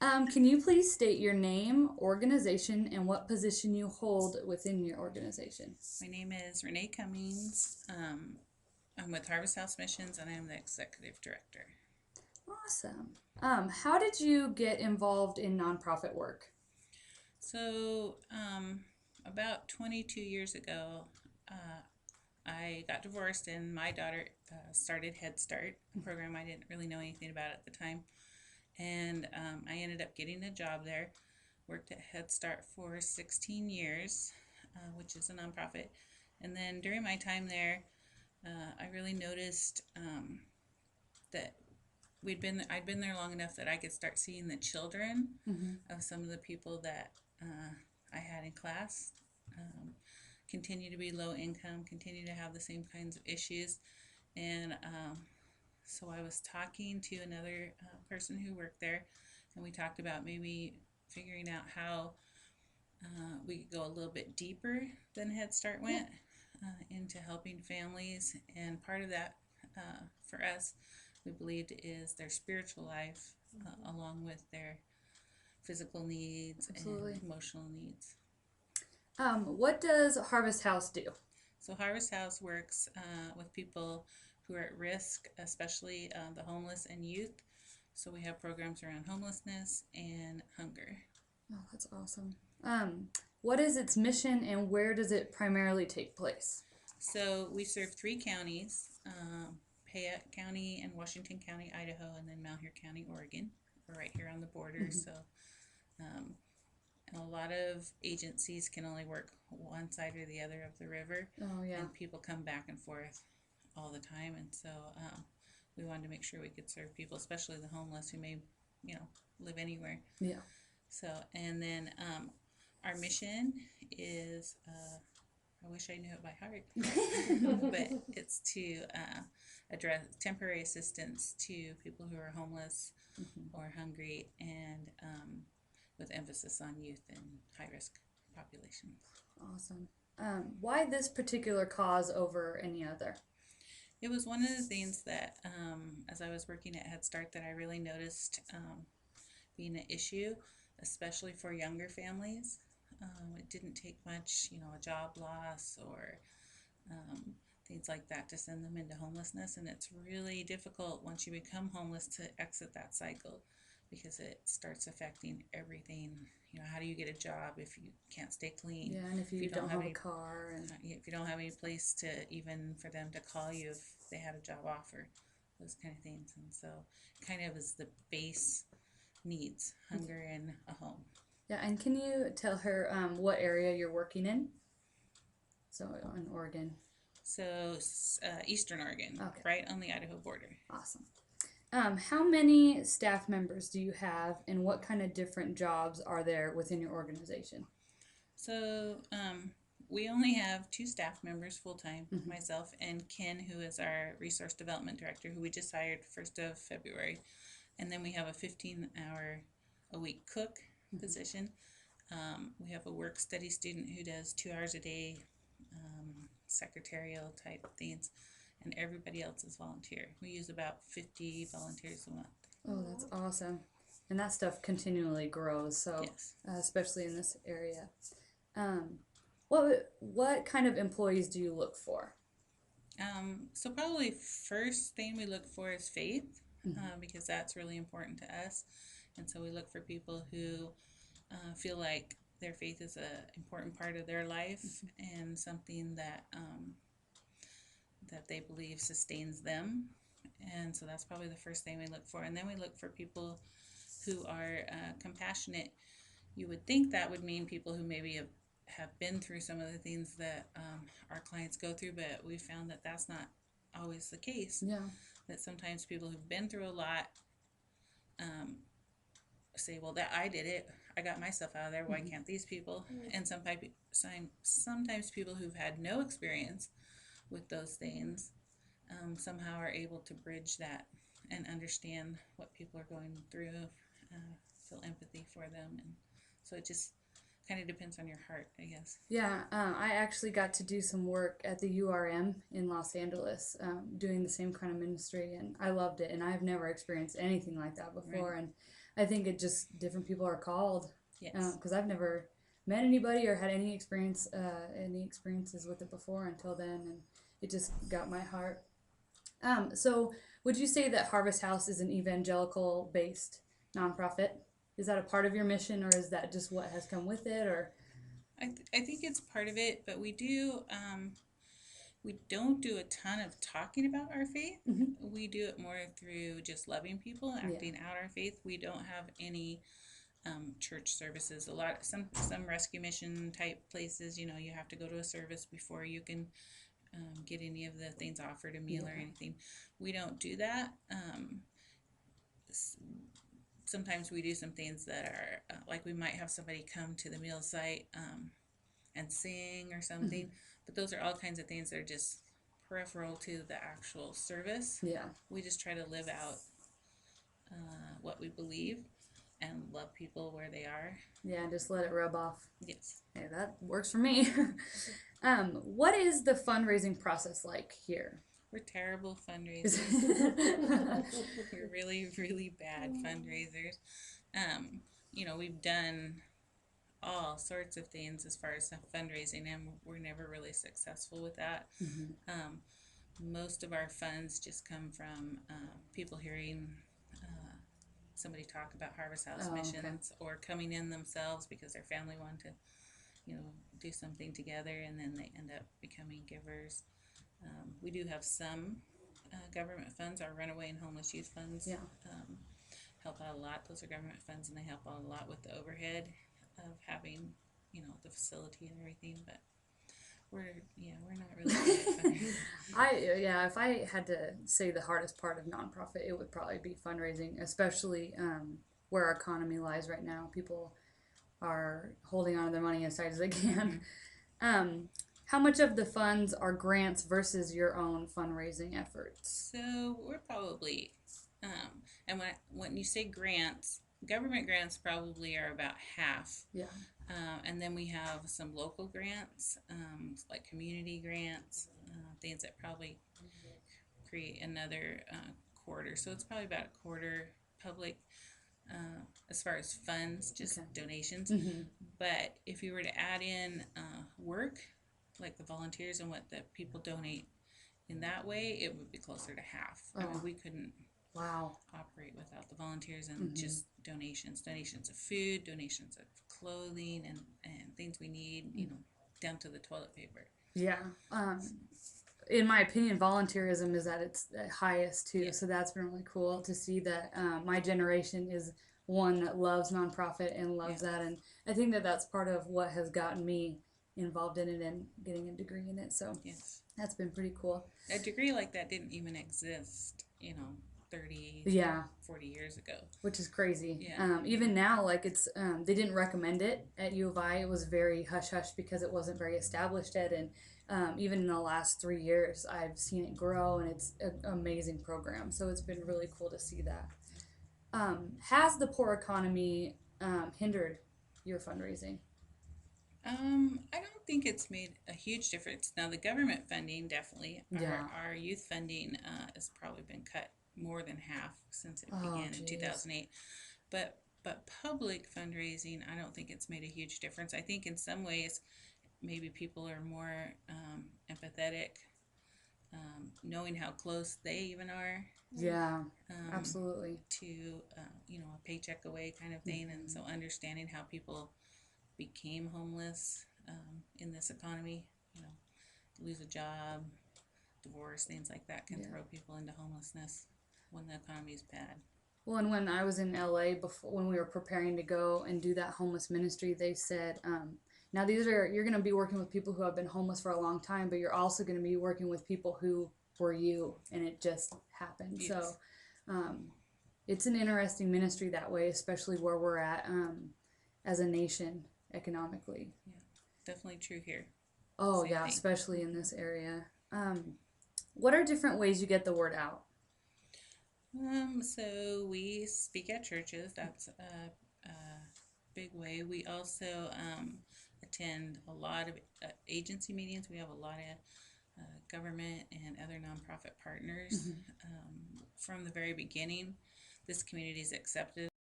Can you please state your name, organization, and what position you hold within your organization? My name is Renee Cummings. I'm with Harvest House Missions and I'm the executive director. Awesome. How did you get involved in nonprofit work? So, about 22 years ago, I got divorced and my daughter started Head Start, a program I didn't really know anything about at the time. And I ended up getting a job there, worked at Head Start for 16 years, which is a nonprofit. And then during my time there, I really noticed that I'd been there long enough that I could start seeing the children of some of the people that I had in class continue to be low income, continue to have the same kinds of issues, and so I was talking to another person who worked there, and we talked about maybe figuring out how we could go a little bit deeper than Head Start went into helping families, and part of that for us we believed is their spiritual life along with their physical needs Absolutely. and emotional needs. What does Harvest House do? So Harvest House works with people who are at risk, especially the homeless and youth. So we have programs around homelessness and hunger. Oh, that's awesome. What is its mission and where does it primarily take place? So we serve three counties, Payette County and Washington County, Idaho, and then Malheur County, Oregon. We're right here on the border, so um, and a lot of agencies can only work one side or the other of the river, Oh, yeah. and people come back and forth all the time, and so we wanted to make sure we could serve people, especially the homeless who may, live anywhere. Yeah. So, and then our mission is, I wish I knew it by heart, but it's to address temporary assistance to people who are homeless or hungry, and with emphasis on youth and high risk populations. Awesome. Why this particular cause over any other? It was one of the things that, as I was working at Head Start, that I really noticed being an issue, especially for younger families. It didn't take much, a job loss or things like that to send them into homelessness. And it's really difficult once you become homeless to exit that cycle because it starts affecting everything. How do you get a job if you can't stay clean? Yeah, and if you don't have a car and if you don't have any place to even for them to call you if they had a job offer, those kind of things. And so kind of is the base needs, hunger and a home. yeah, and can you tell her what area you're working in? So in Oregon. So Eastern Oregon, Okay. right on the Idaho border. Awesome. How many staff members do you have, and what kind of different jobs are there within your organization? So we only have two staff members full time, myself and Ken, who is our resource development director, who we just hired 1st of February. And then we have a 15-hour a week cook position. We have a work study student who does 2 hours a day, secretarial type things, and everybody else is volunteer. We use about 50 volunteers a month. Oh, that's awesome. And that stuff continually grows, so Yes. Especially in this area. What kind of employees do you look for? So probably first thing we look for is faith, because that's really important to us. And so we look for people who feel like their faith is an important part of their life and something that that they believe sustains them. And so that's probably the first thing we look for. And then we look for people who are compassionate. You would think that would mean people who maybe have been through some of the things that our clients go through, but we found that that's not always the case. Yeah. That sometimes people who've been through a lot say, well, that I did it. I got myself out of there. Why can't these people? And sometimes people who've had no experience with those things somehow are able to bridge that and understand what people are going through, feel empathy for them. And so it just kind of depends on your heart, I guess. Yeah, I actually got to do some work at the URM in Los Angeles, doing the same kind of ministry, and I loved it. And I've never experienced anything like that before. Right. And I think it just different people are called. Yes. Because I've never met anybody or had any experiences with it before until then, and it just got my heart. So would you say that Harvest House is an evangelical based nonprofit? Is that a part of your mission, or is that just what has come with it? Or I think it's part of it, but we don't do a ton of talking about our faith. Mhm. We do it more through just loving people, Yeah, acting out our faith. We don't have any church services. Some rescue mission type places, you have to go to a service before you can get any of the things offered, a meal or yeah, anything. We don't do that. Sometimes we do some things that are like we might have somebody come to the meal site and sing or hmm, something, but those are all kinds of things that are just peripheral to the actual service. yeah, We just try to live out what we believe and love people where they are. yeah. Just let it rub off. Yes. Hey, that works for me. What is the fundraising process like here? We're terrible Is fundraisers. We're really, really bad fundraisers. Um, we've done all sorts of things as far as fundraising, and we're never really successful with that. Mhm. Um, most of our funds just come from people hearing somebody talk about Harvest House Oh, okay. missions or coming in themselves because their family wanted to, do something together, and then they end up becoming givers. We do have some government funds. Our runaway and homeless youth funds Yeah. um, help out a lot. Those are government funds, and they help out a lot with the overhead of having, the facility and everything. But we're not really good at fundraising. If I had to say the hardest part of nonprofit, it would probably be fundraising, especially where our economy lies right now. People are holding on to their money as tight as they Mm-hmm. can. Um, how much of the funds are grants versus your own fundraising efforts? So we're probably, and when you say grants, government grants probably are about half. Yeah. And then we have some local grants, like community grants, things that probably create another quarter. So it's probably about a quarter public as far as funds, just Okay. donations. Mm-hmm. But if you were to add in work, like the volunteers and what the people donate in that way, it would be closer to half. I mean, Oh, we couldn't wow. operate without the volunteers and Mm-hmm. just donations of food, donations of clothing, and things we need, down to the toilet paper. Yeah. In my opinion, volunteerism is at its highest too. Yeah. So that's been really cool to see that my generation is one that loves nonprofit and Yeah. loves that. And I think that that's part of what has gotten me involved in it and getting a degree in it. So Yes. that's been pretty cool. A degree like that didn't even exist, 30, Yeah, 40 years ago. which is crazy. Yeah. Even now, like they didn't recommend it at U of I. It was very hush hush because it wasn't very established yet. And even in the last 3 years, I've seen it grow, and it's an amazing program. So it's been really cool to see that. Has the poor economy hindered your fundraising? I don't think it's made a huge difference. Now, the government funding definitely, Yeah. our youth funding has probably been cut more than half since it Oh, began in jeez. 2008. But public fundraising, I don't think it's made a huge difference. I think in some ways, maybe people are more empathetic, knowing how close they even are Yeah, um, absolutely. to, a paycheck away kind of thing. And so understanding how people became homeless in this economy, lose a job, divorce, things like that can Yeah. throw people into homelessness when the economy is bad. Well, and when I was in LA before, when we were preparing to go and do that homeless ministry, they said, now you're going to be working with people who have been homeless for a long time, but you're also going to be working with people who were you, and it just happened. So, Yes. um, it's an interesting ministry that way, especially where we're at as a nation economically. Yeah. Definitely true here. Oh Same yeah, thing. especially in this area. What are different ways you get the word out? So we speak at churches. That's a big way. We also attend a lot of agency meetings. We have a lot of government and other nonprofit partners. Mhm. From the very beginning, this community is accepted